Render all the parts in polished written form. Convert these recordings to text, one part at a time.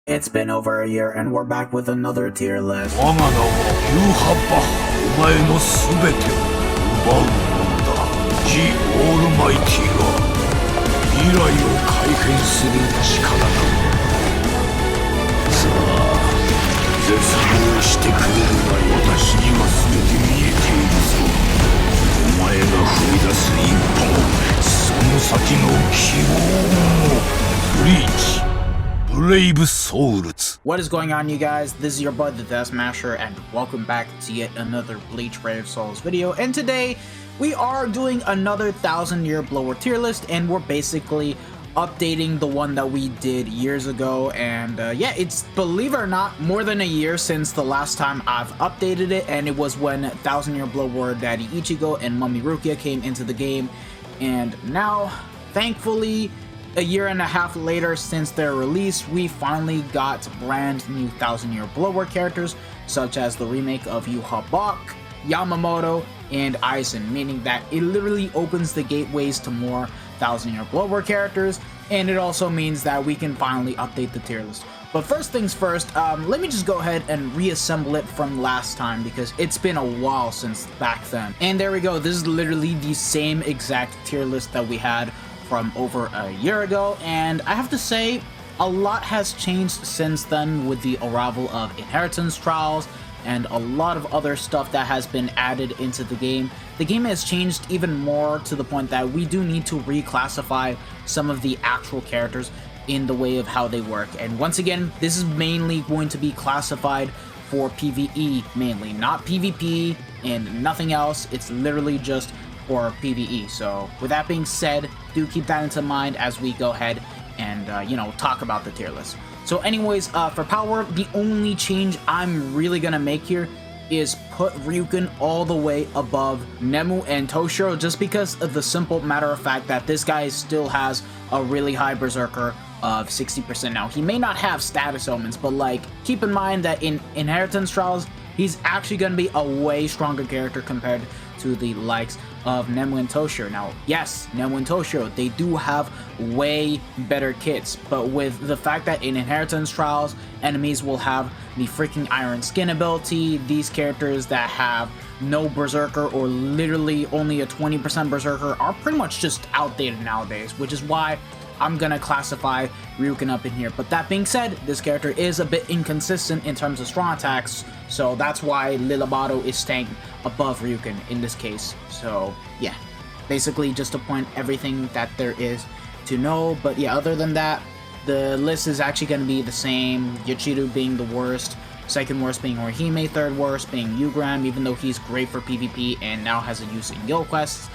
It's been over a year and we're back with another tier list. 我が名はユーハッバお前のすべてを奪うものだ。ジ・オールマイティが未来を改変する力だ。さあ、絶望してくれるが私には全て見えているぞ。お前が踏み出す一歩も、その先の希望も。ブリーチ Brave Souls. What is going on, you guys? This is your bud, the Death Smasher, and welcome back to yet another Bleach Brave Souls video. And today, we are doing another 1000-year blower tier list, and we're basically updating the one that we did years ago. And yeah, it's, believe it or not, more than a year since the last time I've updated it, and it was when 1000-year blower Daddy Ichigo and Mummy Rukia came into the game. And now, thankfully, a year and a half later since their release, we finally got brand new 1000-year blower characters, such as the remake of Yhwach, Yamamoto, and Aizen, meaning that it literally opens the gateways to more 1000-year blower characters, and it also means that we can finally update the tier list. But first things first, let me just go ahead and reassemble it from last time because it's been a while since back then. And there we go, this is literally the same exact tier list that we had from over a year ago, and I have to say a lot has changed since then with the arrival of inheritance trials and a lot of other stuff that has been added into the game. The game has changed even more to the point that we do need to reclassify some of the actual characters in the way of how they work. And once again, this is mainly going to be classified for PvE mainly, not PvP and nothing else. It's literally just for PvE. So with that being said, do keep that into mind as we go ahead and you know, talk about the tier list. So anyways, for power, the only change I'm really gonna make here is put Ryuken all the way above Nemu and Toshiro, just because of the simple matter of fact that this guy still has a really high berserker of 60%. Now, he may not have status omens, but like, keep in mind that in inheritance trials, he's actually going to be a way stronger character compared to the likes of Nemu and Toshiro. Now, yes, Nemu and Toshiro, they do have way better kits, but with the fact that in inheritance trials, enemies will have the freaking iron skin ability, these characters that have no berserker or literally only a 20% berserker are pretty much just outdated nowadays, which is why I'm gonna classify Ryuken up in here. But that being said, this character is a bit inconsistent in terms of strong attacks, so that's why Yamamoto is staying above Ryuken in this case. So yeah, basically just to point everything that there is to know. But yeah, other than that, the list is actually going to be the same. Yachiru being the worst, second worst being Orihime, third worst being Ugram, even though he's great for PvP and now has a use in guild quests.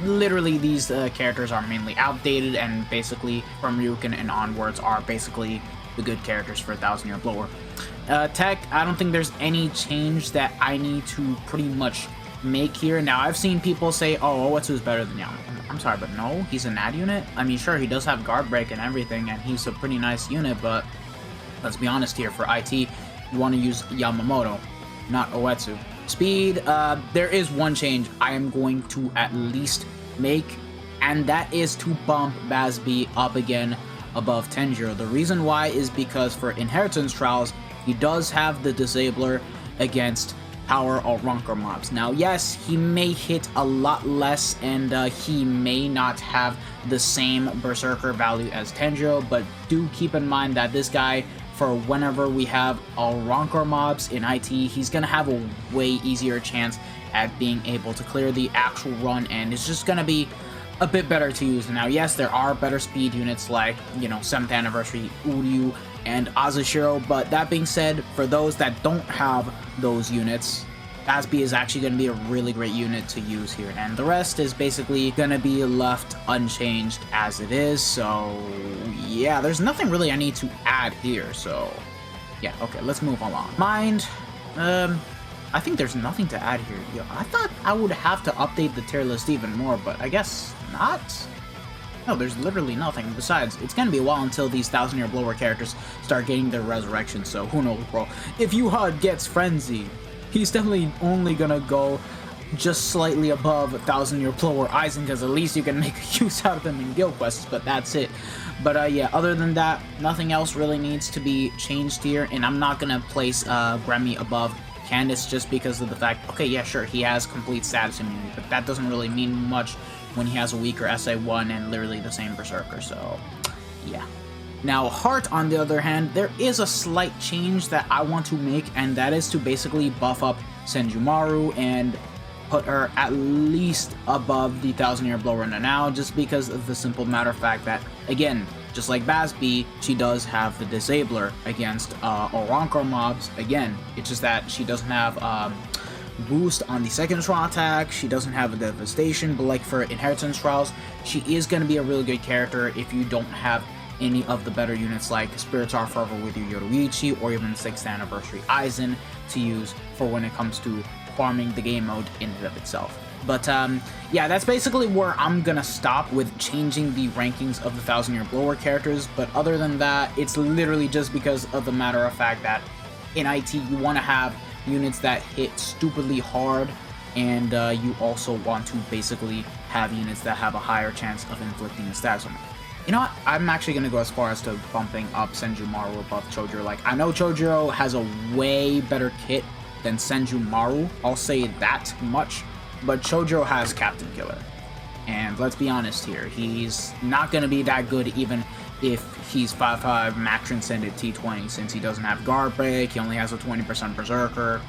Literally, these characters are mainly outdated, and basically from Ryuken and onwards are basically the good characters for 1000-year blower. Tech, I don't think there's any change that I need to pretty much make here. Now, I've seen people say, oh, Oetsu's better than Yamamoto. I'm sorry, but no, he's an ad unit. I mean, sure, he does have guard break and everything, and he's a pretty nice unit, but let's be honest here, for IT, you want to use Yamamoto, not Oetsu. Speed, there is one change I am going to at least make, and that is to bump Bazby up again above Tenjiro. The reason why is because for inheritance trials, he does have the disabler against power or Ronker mobs. Now, yes, he may hit a lot less, and he may not have the same berserker value as Tenjiro, but do keep in mind that this guy, for whenever we have all Ronker mobs in IT, he's gonna have a way easier chance at being able to clear the actual run, and it's just gonna be a bit better to use. Now, yes, there are better speed units like, you know, 7th Anniversary Uryu and Azushiro, but that being said, for those that don't have those units, Bazby is actually going to be a really great unit to use here, and the rest is basically going to be left unchanged as it is. So yeah, there's nothing really I need to add here, so yeah, okay, let's move along. Mind, I think there's nothing to add here. Yo, I thought I would have to update the tier list even more, but I guess not. No, there's literally nothing. Besides, it's gonna be a while until these 1000-year blower characters start getting their resurrection, so who knows, bro. If Yhwach gets Frenzy, he's definitely only gonna go just slightly above 1,000-year blower Aizen, because at least you can make a use out of him in guild quests, but that's it. But yeah, other than that, nothing else really needs to be changed here, and I'm not gonna place Gremmy above Candace just because of the fact, okay, yeah, sure, he has complete status immunity, but that doesn't really mean much when he has a weaker SA1 and literally the same Berserker, so yeah. Now, Heart, on the other hand, there is a slight change that I want to make, and that is to basically buff up Senjumaru and put her at least above the 1,000-year blower now, just because of the simple matter of fact that, again, just like Basby, she does have the Disabler against Orankar mobs. Again, it's just that she doesn't have boost on the second trial attack, she doesn't have a devastation, but like for inheritance trials, she is going to be a really good character if you don't have any of the better units like Spirits Are Forever with your Yoruichi or even 6th Anniversary Aizen to use for when it comes to farming the game mode in and of itself. But yeah, that's basically where I'm gonna stop with changing the rankings of the 1,000-year blower characters, but other than that, it's literally just because of the matter of fact that in IT you want to have units that hit stupidly hard, and you also want to basically have units that have a higher chance of inflicting a status on them. You know what? I'm actually going to go as far as to bumping up Senjumaru above Chojuro. Like, I know Chojuro has a way better kit than Senjumaru, I'll say that much, but Chojuro has Captain Killer. And let's be honest here, he's not going to be that good even if he's 5/5 max transcended T20, since he doesn't have guard break, he only has a 20% Berserker.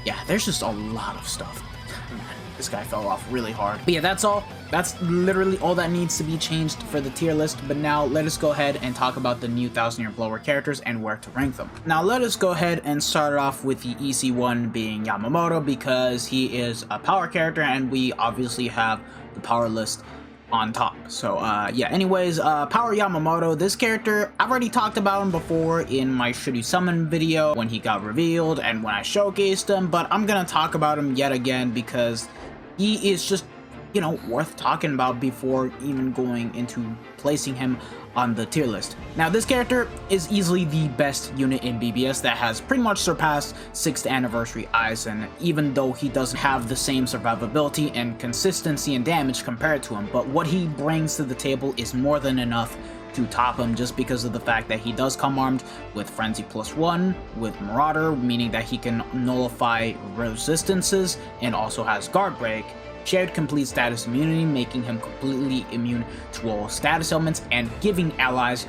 Yeah, there's just a lot of stuff. Man, this guy fell off really hard. But yeah, that's all. That's literally all that needs to be changed for the tier list. But now let us go ahead and talk about the new 1,000-year blower characters and where to rank them. Now let us go ahead and start off with the easy one being Yamamoto, because he is a power character and we obviously have the power list on top. So yeah, anyways, Power Yamamoto, this character, I've already talked about him before in my Should You Summon video when he got revealed and when I showcased him, but I'm gonna talk about him yet again because he is just, you know, worth talking about before even going into placing him on the tier list. Now, this character is easily the best unit in BBS that has pretty much surpassed 6th Anniversary Aizen, even though he doesn't have the same survivability and consistency and damage compared to him, but what he brings to the table is more than enough to top him just because of the fact that he does come armed with Frenzy +1, with Marauder, meaning that he can nullify resistances, and also has Guard Break, shared complete status immunity, making him completely immune to all status elements and giving allies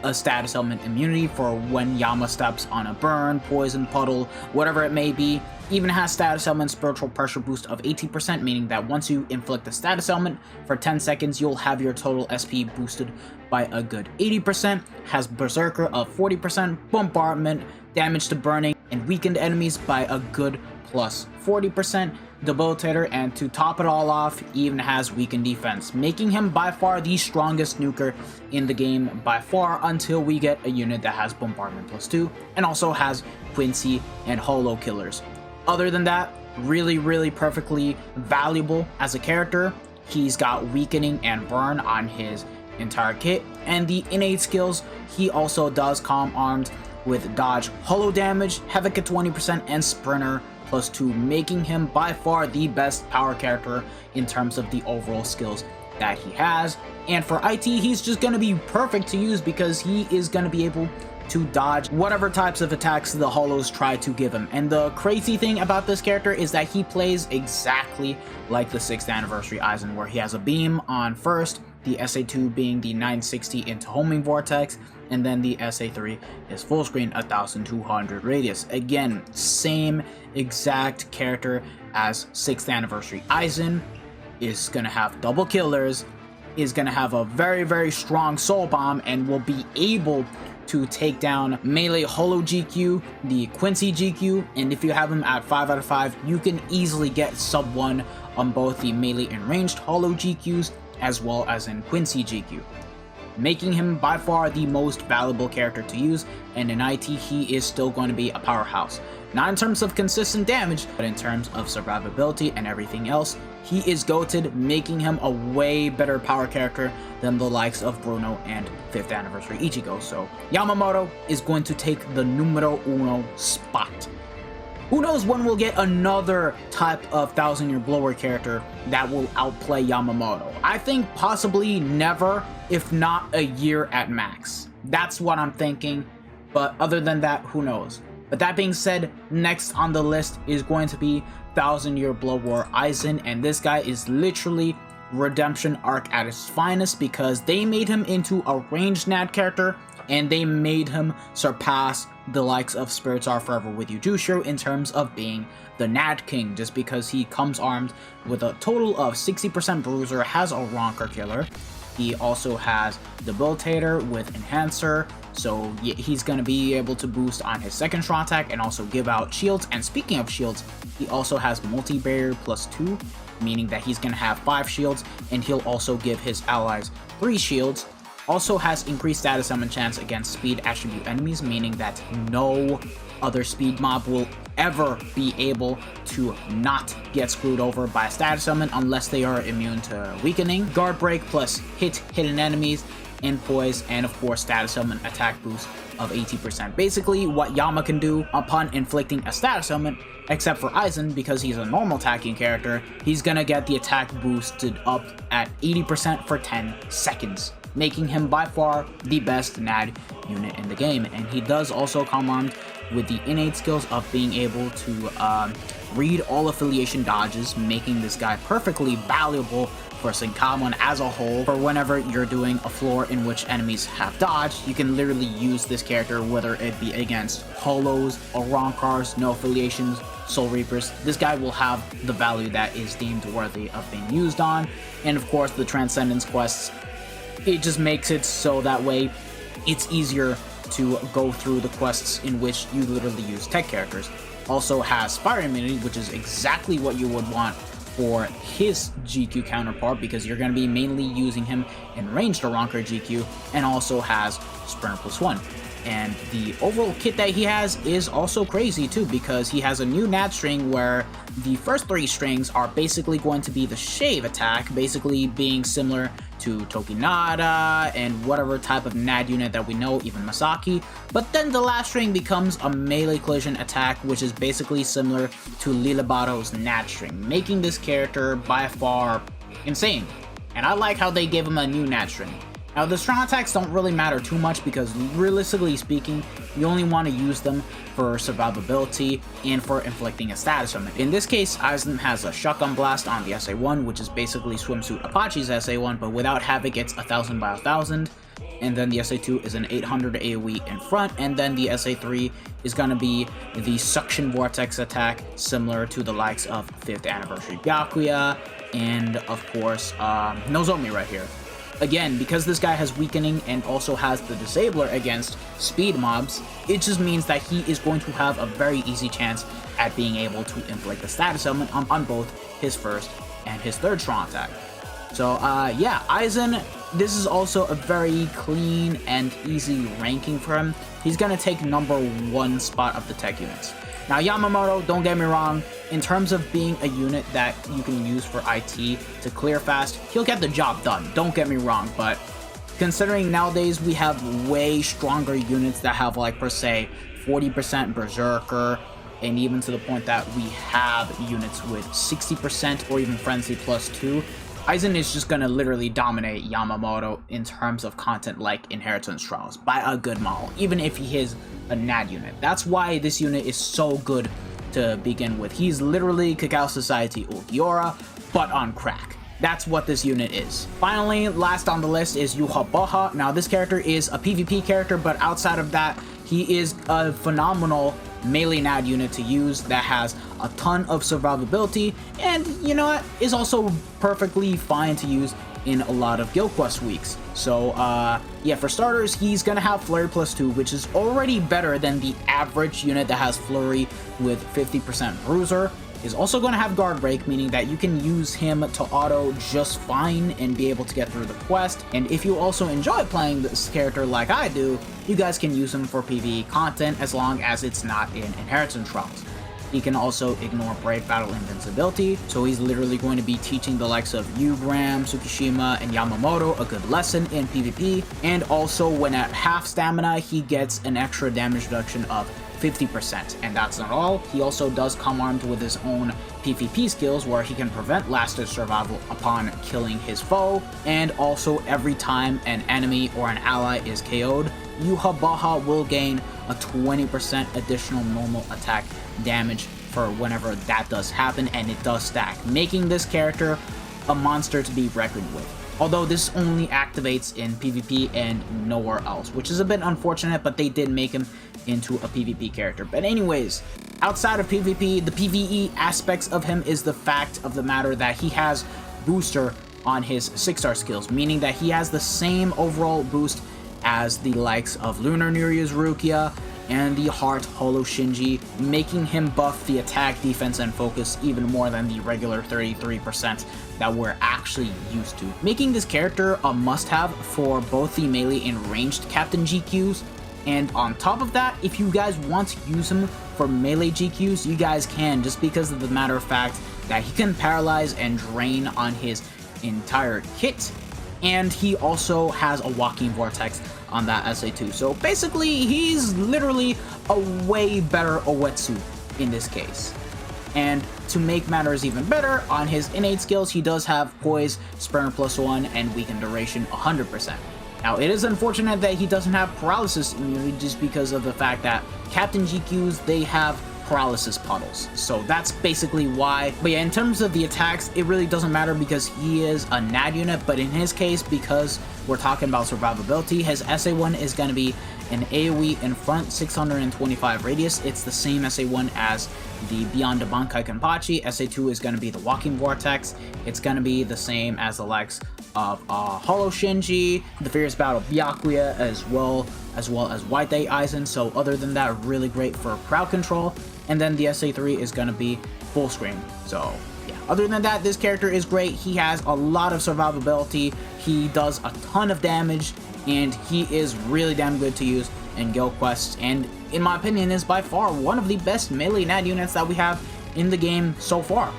a status element immunity for when Yama steps on a burn, poison, puddle, whatever it may be. Even has status element spiritual pressure boost of 18%, meaning that once you inflict a status element for 10 seconds, you'll have your total SP boosted by a good 80%. Has Berserker of 40%, bombardment, damage to burning, and weakened enemies by a good plus 40%. Debilitator, and to top it all off, even has weakened defense, making him by far the strongest nuker in the game by far until we get a unit that has Bombardment +2 and also has Quincy and Holo Killers. Other than that, really perfectly valuable as a character. He's got weakening and burn on his entire kit, and the innate skills, he also does come armed with dodge, holo damage, havoc at 20%, and sprinter +2, making him by far the best power character in terms of the overall skills that he has. And for IT, he's just going to be perfect to use because he is going to be able to dodge whatever types of attacks the holos try to give him. And the crazy thing about this character is that he plays exactly like the 6th Anniversary Aizen, where he has a beam on first, the SA2 being the 960 into homing vortex, and then the SA3 is full screen 1200 radius. Again, same exact character as 6th Anniversary Aizen, is gonna have double killers, is gonna have a very strong soul bomb, and will be able to take down melee holo GQ, the Quincy GQ, and if you have him at 5 out of 5, you can easily get sub 1 on both the melee and ranged holo GQs as well as in Quincy GQ, making him by far the most valuable character to use. And in IT, he is still going to be a powerhouse, not in terms of consistent damage, but in terms of survivability and everything else. He is goated, making him a way better power character than the likes of Bruno and 5th Anniversary Ichigo. So Yamamoto is going to take the numero uno spot. Who knows when we'll get another type of 1000 Year Blower character that will outplay Yamamoto. I think possibly never, if not a year at max. That's what I'm thinking, but other than that, who knows. But that being said, next on the list is going to be 1000 Year Blower Aizen, and this guy is literally redemption arc at its finest because they made him into a ranged NAD character and they made him surpass the likes of Spirits Are Forever With You Jushiro in terms of being the NAD King, just because he comes armed with a total of 60% Bruiser, has a Ronker Killer. He also has Debilitator with Enhancer, so he's going to be able to boost on his second strong attack and also give out shields. And speaking of shields, he also has Multi-Barrier +2, meaning that he's going to have 5 shields, and he'll also give his allies 3 shields. Also has increased status summon chance against speed attribute enemies, meaning that no other speed mob will ever be able to not get screwed over by a status summon unless they are immune to weakening. Guard break plus hit hidden enemies and poise, and of course status summon attack boost of 80%. Basically what Yama can do upon inflicting a status summon, except for Aizen, because he's a normal attacking character, he's gonna get the attack boosted up at 80% for 10 seconds. Making him by far the best NAD unit in the game. And he does also come armed with the innate skills of being able to read all affiliation dodges, making this guy perfectly valuable for SAIKYOU as a whole. For whenever you're doing a floor in which enemies have dodged, you can literally use this character, whether it be against Holos, Oronkars, no affiliations, Soul Reapers. This guy will have the value that is deemed worthy of being used on. And of course the Transcendence quests, it just makes it so that way it's easier to go through the quests in which you literally use tech characters. Also has Fire Immunity, which is exactly what you would want for his GQ counterpart, because you're going to be mainly using him in ranged Ronker GQ, and also has Sprinter +1. And the overall kit that he has is also crazy too, because he has a new NAD string where the first 3 strings are basically going to be the shave attack, basically being similar to Tokinada and whatever type of NAD unit that we know, even Masaki. But then the last string becomes a melee collision attack, which is basically similar to Lilibato's NAD string, making this character by far insane. And I like how they gave him a new NAD string. Now, the strong attacks don't really matter too much because, realistically speaking, you only want to use them for survivability and for inflicting a status summon. In this case, Aizen has a Shotgun Blast on the SA1, which is basically Swimsuit Apache's SA1, but without Havoc, it's 1000 by 1000. And then the SA2 is an 800 AoE in front, and then the SA3 is going to be the Suction Vortex attack, similar to the likes of 5th Anniversary Byakuya, and of course, Nozomi right here. Again, because this guy has weakening and also has the disabler against speed mobs, it just means that he is going to have a very easy chance at being able to inflict a status element on both his first and his third strong attack. So yeah, Aizen, this is also a very clean and easy ranking for him. He's gonna take #1 spot of the tech units. Now Yamamoto, don't get me wrong, in terms of being a unit that you can use for IT to clear fast, he'll get the job done, don't get me wrong, but considering nowadays we have way stronger units that have, like, per se 40% Berserker, and even to the point that we have units with 60% or even Frenzy +2, Aizen is just gonna literally dominate Yamamoto in terms of content like Inheritance Trials by a good model, even if he is a NAD unit. That's why this unit is so good to begin with. He's literally Cacao Society Ulquiorra, but on crack. That's what this unit is. Finally, last on the list is Yhwach. Now, this character is a PvP character, but outside of that, he is a phenomenal melee NAD unit to use that has a ton of survivability, and you know what, is also perfectly fine to use in a lot of Guild Quest weeks. So yeah, for starters, he's gonna have Flurry +2, which is already better than the average unit that has Flurry with 50% Bruiser. He's also going to have Guard Break, meaning that you can use him to auto just fine and be able to get through the quest. And if you also enjoy playing this character like I do, you guys can use him for PvE content as long as it's not in Inheritance Trials. He can also ignore Brave Battle Invincibility, so he's literally going to be teaching the likes of Ugram, Tsukishima, and Yamamoto a good lesson in PvP. And also, when at half stamina, he gets an extra damage reduction of 50%. And that's not all, he also does come armed with his own PvP skills where he can prevent lasted survival upon killing his foe, and also every time an enemy or an ally is KO'd, Yhwach will gain a 20% additional normal attack damage for whenever that does happen, and it does stack, making this character a monster to be reckoned with. Although this only activates in PvP and nowhere else, which is a bit unfortunate, but they did make him into a PvP character. But anyways, outside of PvP, the PvE aspects of him is the fact of the matter that he has booster on his 6-star skills, meaning that he has the same overall boost as the likes of Lunar Nereus Rukia and the Heart Holo Shinji, making him buff the attack, defense, and focus even more than the regular 33% that we're actually used to, making this character a must-have for both the melee and ranged Captain GQs. And on top of that, if you guys want to use him for melee GQs, you guys can, just because of the matter of fact that he can paralyze and drain on his entire kit, and he also has a walking vortex on that SA2. So basically, he's literally a way better Oetsu in this case. And to make matters even better, on his innate skills, he does have Poise, Sprint +1, and Weaken Duration 100%. Now, it is unfortunate that he doesn't have Paralysis immunity just because of the fact that Captain GQs, they have Paralysis puddles. So that's basically why. But yeah, in terms of the attacks, it really doesn't matter because he is a NAD unit, but in his case, because we're talking about survivability, his SA1 is going to be an AoE in front, 625 radius. It's the same SA1 as the Beyond the Bankai Kenpachi. SA2 is going to be the Walking Vortex. It's going to be the same as the likes of Holo Shinji, the Fierce Battle Byakuya, as well as White Day Aizen. So other than that, really great for crowd control. And then the SA3 is going to be full screen. So yeah, other than that, this character is great. He has a lot of survivability. He does a ton of damage, and he is really damn good to use in guild quests, and in my opinion is by far one of the best melee NAD units that we have in the game so far.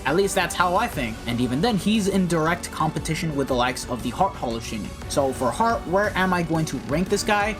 At least that's how I think. And even then, he's in direct competition with the likes of the Heart Holo Shinji. So for Heart, where am I going to rank this guy?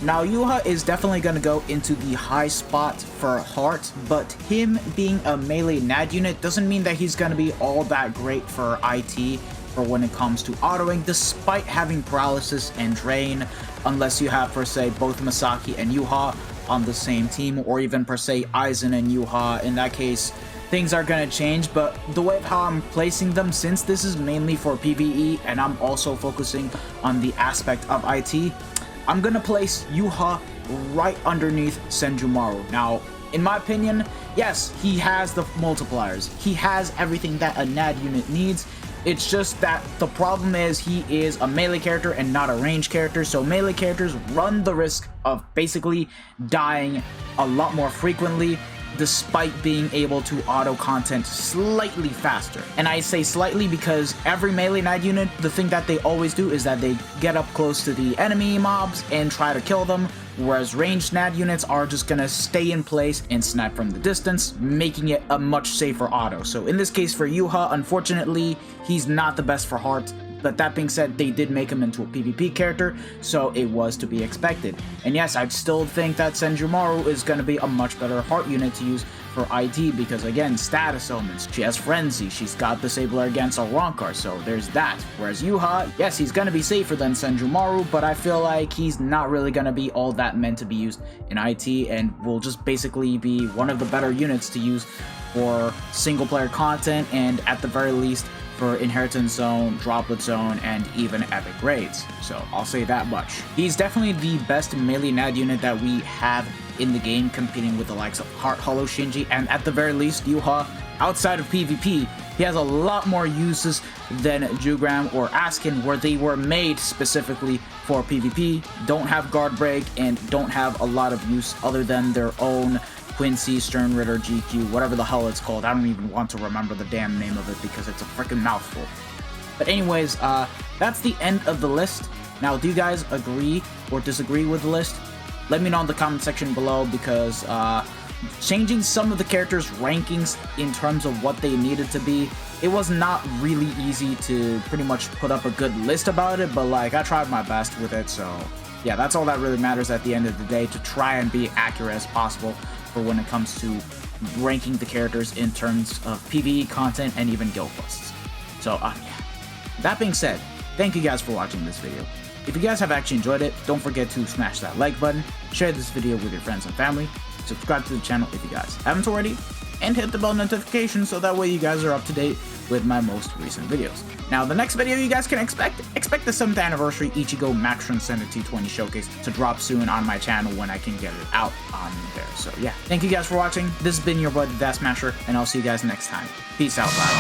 Now, Yhwach is definitely going to go into the high spot for Heart, but him being a melee NAD unit doesn't mean that he's going to be all that great for IT for when it comes to autoing, despite having Paralysis and Drain, unless you have, per se, both Masaki and Yhwach on the same team, or even, per se, Aizen and Yhwach. In that case, things are going to change, but the way of how I'm placing them, since this is mainly for PvE, and I'm also focusing on the aspect of IT, I'm going to place Yhwach right underneath Senjumaru. Now, in my opinion, yes, he has the multipliers. He has everything that a NAD unit needs. It's just that the problem is he is a melee character and not a ranged character, so melee characters run the risk of basically dying a lot more frequently, despite being able to auto content slightly faster. And I say slightly because every melee NAD unit, the thing that they always do is that they get up close to the enemy mobs and try to kill them, whereas ranged NAD units are just gonna stay in place and snipe from the distance, making it a much safer auto. So in this case for Yhwach, unfortunately, he's not the best for Heart. But that being said, they did make him into a PvP character, so it was to be expected. And yes, I still think that Senjumaru is going to be a much better Heart unit to use for IT, because again, status elements. She has Frenzy, she's got Disabler against Rankar, so there's that. Whereas Yhwach, yes, he's going to be safer than Senjumaru, but I feel like he's not really going to be all that meant to be used in IT, and will just basically be one of the better units to use for single player content, and at the very least, for Inheritance Zone, Droplet Zone, and even Epic Raids. So I'll say that much. He's definitely the best melee NAD unit that we have in the game, competing with the likes of Heart Holo Shinji, and at the very least, Yhwach, outside of PvP, he has a lot more uses than Jugram or Askin, where they were made specifically for PvP, don't have guard break, and don't have a lot of use other than their own Quincy, Stern Ritter, GQ, whatever the hell it's called. I don't even want to remember the damn name of it because it's a freaking mouthful. But anyways, that's the end of the list. Now, do you guys agree or disagree with the list? Let me know in the comment section below, because changing some of the characters' rankings in terms of what they needed to be, it was not really easy to pretty much put up a good list about it, but like, I tried my best with it, so yeah, that's all that really matters at the end of the day, to try and be accurate as possible for when it comes to ranking the characters in terms of PvE content and even guild quests. So yeah. That being said, thank you guys for watching this video. If you guys have actually enjoyed it, don't forget to smash that like button, share this video with your friends and family, subscribe to the channel if you guys haven't already, and hit the bell notification so that way you guys are up to date with my most recent videos. Now, the next video you guys can expect the 7th anniversary Ichigo Max Transcended T20 showcase to drop soon on my channel when I can get it out on there. So yeah, thank you guys for watching. This has been your boy, the Death Smasher, and I'll see you guys next time. Peace out, bye.